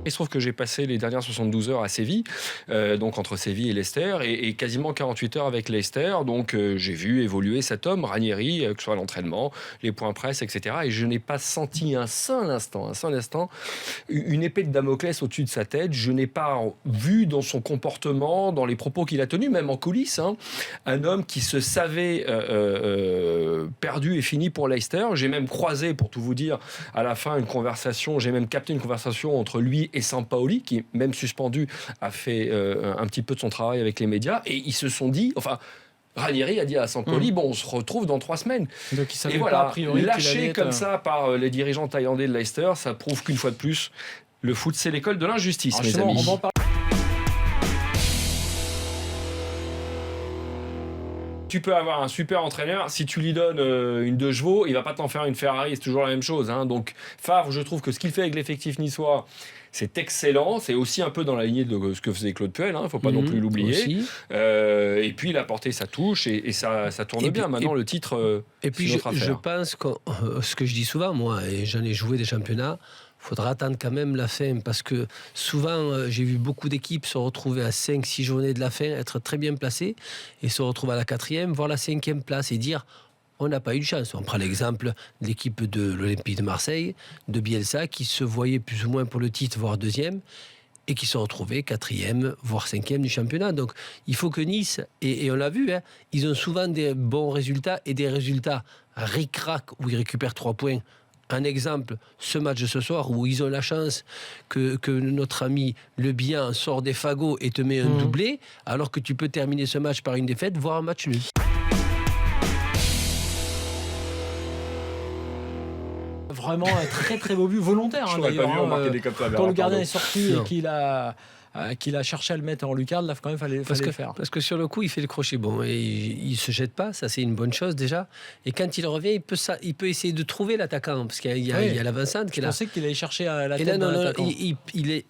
Il se trouve que j'ai passé les dernières 72 heures à Séville, donc entre Séville et Leicester, et quasiment 48 heures avec Leicester. Donc j'ai vu évoluer cet homme, Ranieri, que ce soit l'entraînement, les points presse, etc. Et je n'ai pas senti un seul instant, une épée de Damoclès au-dessus de sa tête. Je n'ai pas vu dans son comportement, dans les propos qu'il a tenus, même en coulisses, un homme qui se savait perdu et fini pour Leicester. J'ai même croisé, pour tout vous dire, à la fin une conversation, j'ai même capté une conversation entre lui et Sampaoli, qui, même suspendu, a fait un petit peu de son travail avec les médias, et ils se sont dit, Ranieri a dit à Sampaoli, on se retrouve dans 3 semaines. Donc il savait et pas a priori lâché comme ça par les dirigeants thaïlandais de Leicester, ça prouve qu'une fois de plus, le foot, c'est l'école de l'injustice, mes amis. On va en parler. Tu peux avoir un super entraîneur, si tu lui donnes une 2 chevaux, il va pas t'en faire une Ferrari, c'est toujours la même chose. Donc Favre, je trouve que ce qu'il fait avec l'effectif niçois, c'est excellent. C'est aussi un peu dans la lignée de ce que faisait Claude Puel, faut pas non plus l'oublier. Et puis il a porté sa touche et ça tourne bien. Maintenant, le titre, et puis je pense que ce que je dis souvent, moi, et j'en ai joué des championnats, il faudra attendre quand même la fin, parce que souvent, j'ai vu beaucoup d'équipes se retrouver à 5-6 journées de la fin, être très bien placées, et se retrouver à la 4e, voire la 5e place, et dire on n'a pas eu de chance. On prend l'exemple de l'équipe de l'Olympique de Marseille, de Bielsa, qui se voyait plus ou moins pour le titre, voire 2e, et qui se retrouvaient 4e, voire 5e du championnat. Donc il faut que Nice, et on l'a vu, ils ont souvent des bons résultats, et des résultats ric-rac, où ils récupèrent 3 points. Un exemple, ce match de ce soir, où ils ont la chance que notre ami Le Bihan sort des fagots et te met un doublé, alors que tu peux terminer ce match par une défaite, voire un match nul. Vraiment un très très beau but volontaire. D'ailleurs, quand le gardien est sorti et qu'il a cherché à le mettre en lucarne, là, quand même, fallait le faire. Parce que sur le coup, il fait le crochet. Bon, et il se jette pas, ça c'est une bonne chose déjà. Et quand il revient, il peut essayer de trouver l'attaquant, parce qu'il y a l'avancante qui est là. Je pensais qu'il allait chercher à la tête de l'attaquant.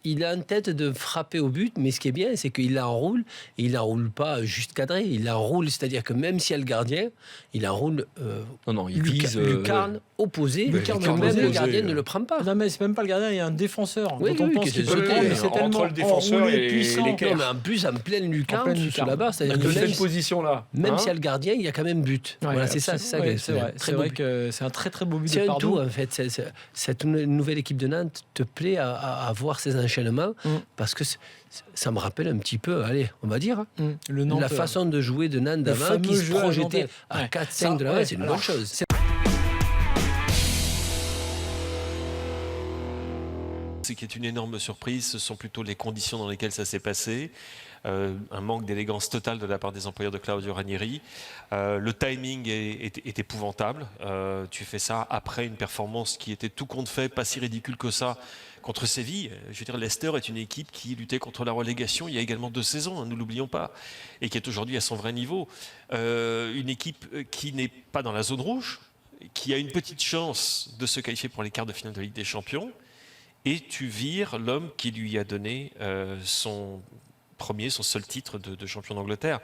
Il a en tête de frapper au but, mais ce qui est bien, c'est qu'il l'enroule, et il l'enroule pas juste cadré, il l'enroule, c'est-à-dire que même s'il y a le gardien, il enroule il vise lucarne opposée, même le gardien ne le prend pas. Non, mais c'est même pas le gardien, il y a un défenseur. Oui, on pense que c'est tellement entre le défenseur et l'équerre. Mais en plus, en pleine lucarne, sur la barre, c'est-à-dire que cette position-là, même s'il y a le gardien, il y a quand même but. Voilà, c'est ça. C'est vrai que c'est un très très beau but. C'est un tout, en fait. Cette nouvelle équipe de Nantes te plaît à voir ces enchaînements, parce que ça me rappelle un petit peu, allez, on va dire, la façon de jouer de Nantes d'avant, qui se projetait à 4-5 de la main, c'est une bonne chose. Ce qui est une énorme surprise, ce sont plutôt les conditions dans lesquelles ça s'est passé. Un manque d'élégance totale de la part des employeurs de Claudio Ranieri. Le timing est épouvantable. Tu fais ça après une performance qui était tout compte fait, pas si ridicule que ça, contre Séville. Je veux dire, Leicester est une équipe qui luttait contre la relégation il y a également 2 saisons, nous l'oublions pas, et qui est aujourd'hui à son vrai niveau. Une équipe qui n'est pas dans la zone rouge, qui a une petite chance de se qualifier pour les quarts de finale de Ligue des Champions. Et tu vires l'homme qui lui a donné son seul titre de champion d'Angleterre.